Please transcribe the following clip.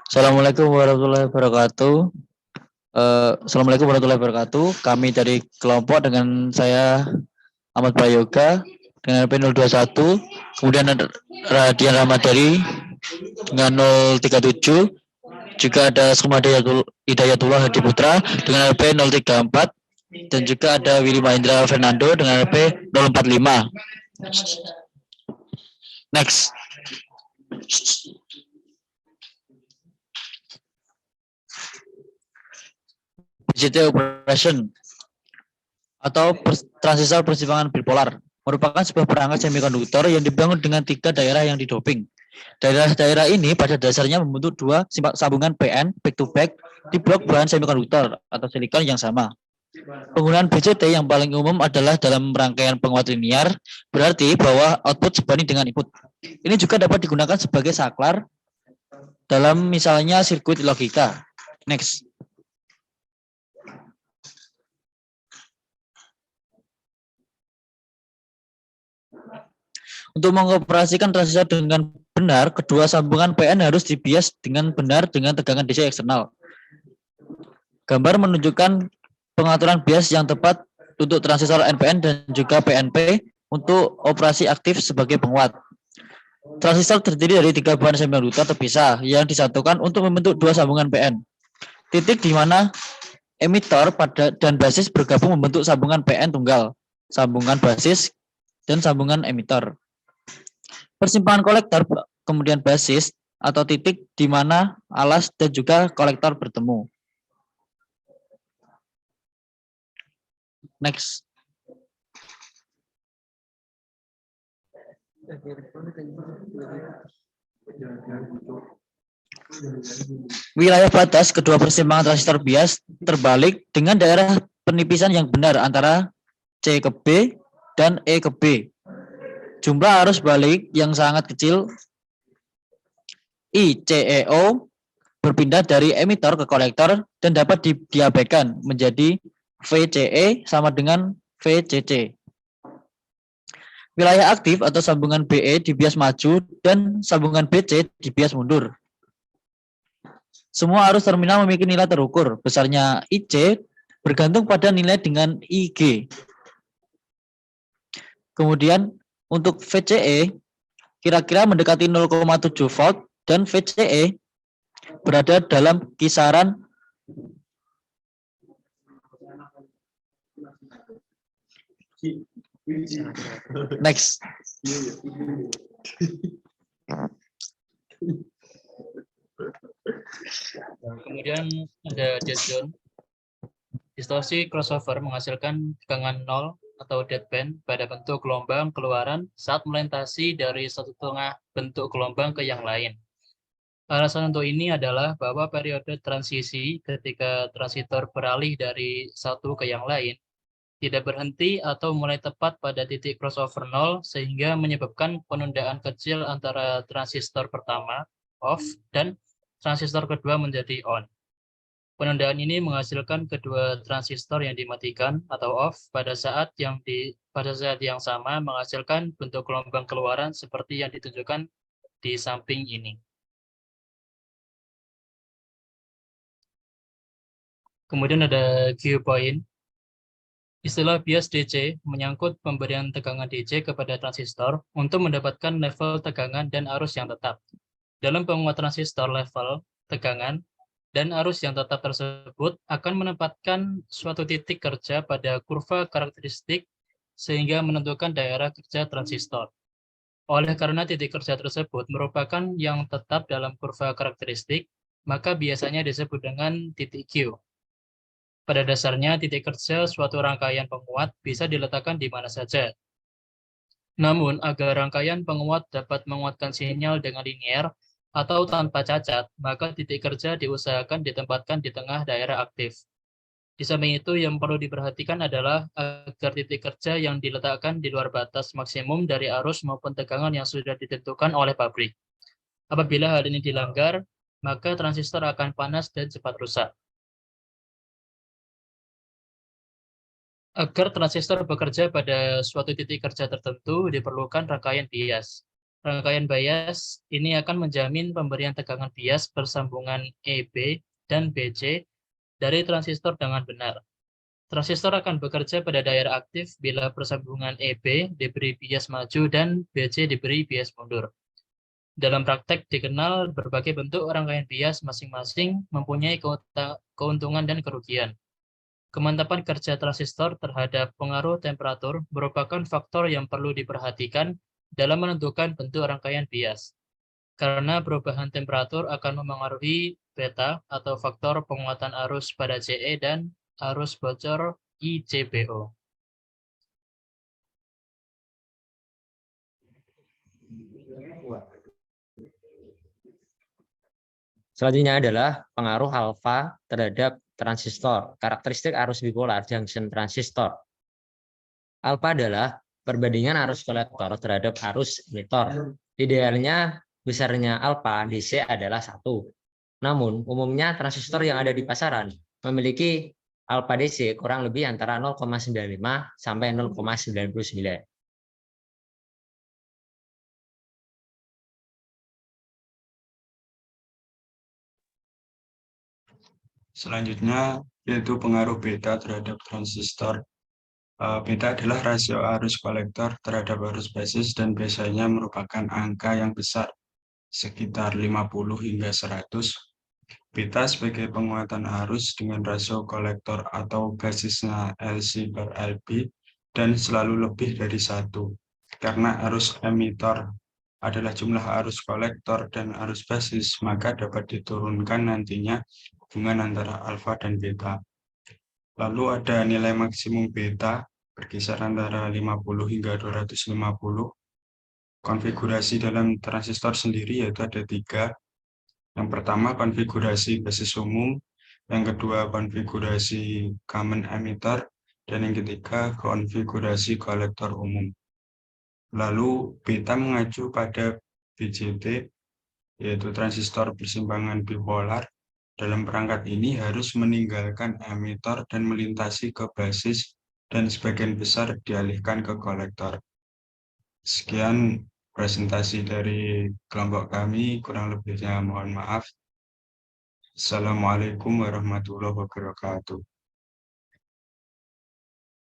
Assalamualaikum warahmatullahi wabarakatuh. Assalamualaikum warahmatullahi wabarakatuh. Kami dari kelompok dengan saya Ahmad Prayoga dengan P021, kemudian ada Radian Ramadari dengan 037, juga ada Sukma Hidayatullah Hadi Putra dengan LP 034, dan juga ada Willy Mahendra Fernando dengan LP 045. Next. BCT operation atau transistor persimpangan bipolar merupakan sebuah perangkat semikonduktor yang dibangun dengan 3 daerah yang didoping. Daerah-daerah ini pada dasarnya membentuk 2 sambungan PN back to back di blok bahan semikonduktor atau silikon yang sama. Penggunaan BCT yang paling umum adalah dalam rangkaian penguat linear, berarti bahwa output sebanding dengan input. Ini juga dapat digunakan sebagai saklar dalam misalnya sirkuit logika. Next. Untuk mengoperasikan transistor dengan benar, kedua sambungan PN harus dibias dengan benar dengan tegangan DC eksternal. Gambar menunjukkan pengaturan bias yang tepat untuk transistor NPN dan juga PNP untuk operasi aktif sebagai penguat. Transistor terdiri dari 3 bahan semikonduktor terpisah yang disatukan untuk membentuk 2 sambungan PN. Titik di mana emitor dan basis bergabung membentuk sambungan PN tunggal, sambungan basis, dan sambungan emitor. Persimpangan kolektor kemudian basis atau titik di mana alas dan juga kolektor bertemu. Next. Wilayah batas kedua persimpangan transistor bias terbalik dengan daerah penipisan yang benar antara C ke B dan E ke B. Jumlah arus balik yang sangat kecil ICEO berpindah dari emitor ke kolektor dan dapat diabaikan menjadi VCE sama dengan VCC. Wilayah aktif atau sambungan BE dibias maju dan sambungan BC dibias mundur. Semua arus terminal memiliki nilai terukur. Besarnya IC bergantung pada nilai dengan IG. Kemudian untuk VCE kira-kira mendekati 0,7 volt dan VCE berada dalam kisaran next. Kemudian ada dead zone. Distorsi crossover menghasilkan tegangan 0 atau deadband pada bentuk gelombang keluaran saat melintasi dari satu tengah bentuk gelombang ke yang lain. Alasan untuk ini adalah bahwa periode transisi ketika transistor beralih dari satu ke yang lain tidak berhenti atau mulai tepat pada titik crossover 0 sehingga menyebabkan penundaan kecil antara transistor pertama off dan transistor kedua menjadi on. Penundaan ini menghasilkan kedua transistor yang dimatikan atau off pada saat yang sama menghasilkan bentuk gelombang keluaran seperti yang ditunjukkan di samping ini. Kemudian ada Q point. Istilah bias DC menyangkut pemberian tegangan DC kepada transistor untuk mendapatkan level tegangan dan arus yang tetap. Dalam penguat transistor, level tegangan dan arus yang tetap tersebut akan menempatkan suatu titik kerja pada kurva karakteristik sehingga menentukan daerah kerja transistor. Oleh karena titik kerja tersebut merupakan yang tetap dalam kurva karakteristik, maka biasanya disebut dengan titik Q. Pada dasarnya, titik kerja suatu rangkaian penguat bisa diletakkan di mana saja. Namun, agar rangkaian penguat dapat menguatkan sinyal dengan linear atau tanpa cacat, maka titik kerja diusahakan ditempatkan di tengah daerah aktif. Di samping itu, yang perlu diperhatikan adalah agar titik kerja yang diletakkan di luar batas maksimum dari arus maupun tegangan yang sudah ditentukan oleh pabrik. Apabila hal ini dilanggar, maka transistor akan panas dan cepat rusak. Agar transistor bekerja pada suatu titik kerja tertentu, diperlukan rangkaian bias. Rangkaian bias ini akan menjamin pemberian tegangan bias bersambungan EB dan BC dari transistor dengan benar. Transistor akan bekerja pada daerah aktif bila persambungan EB diberi bias maju dan BC diberi bias mundur. Dalam praktek dikenal berbagai bentuk rangkaian bias masing-masing mempunyai keuntungan dan kerugian. Kemantapan kerja transistor terhadap pengaruh temperatur merupakan faktor yang perlu diperhatikan dalam menentukan bentuk rangkaian bias. Karena perubahan temperatur akan memengaruhi beta atau faktor penguatan arus pada CE dan arus bocor ICBO. Selanjutnya adalah pengaruh alfa terhadap transistor, karakteristik arus bipolar junction transistor. Alfa adalah perbandingan arus kolektor terhadap arus emitor. Idealnya besarnya alfa DC adalah 1. Namun, umumnya transistor yang ada di pasaran memiliki alfa DC kurang lebih antara 0,95 sampai 0,99. Selanjutnya yaitu pengaruh beta terhadap transistor. Beta adalah rasio arus kolektor terhadap arus basis dan biasanya merupakan angka yang besar, sekitar 50 hingga 100. Beta sebagai penguatan arus dengan rasio kolektor atau basisnya LC/LB dan selalu lebih dari 1. Karena arus emitor adalah jumlah arus kolektor dan arus basis, maka dapat diturunkan nantinya hubungan antara alfa dan beta. Lalu ada nilai maksimum beta berkisar antara 50 hingga 250. Konfigurasi dalam transistor sendiri yaitu ada 3. Yang pertama konfigurasi basis umum, yang kedua konfigurasi common emitter, dan yang ketiga konfigurasi kolektor umum. Lalu beta mengacu pada BJT, yaitu transistor persimpangan bipolar. Dalam perangkat ini harus meninggalkan emitor dan melintasi ke basis dan sebagian besar dialihkan ke kolektor. Sekian presentasi dari kelompok kami, kurang lebihnya mohon maaf. Assalamualaikum warahmatullahi wabarakatuh.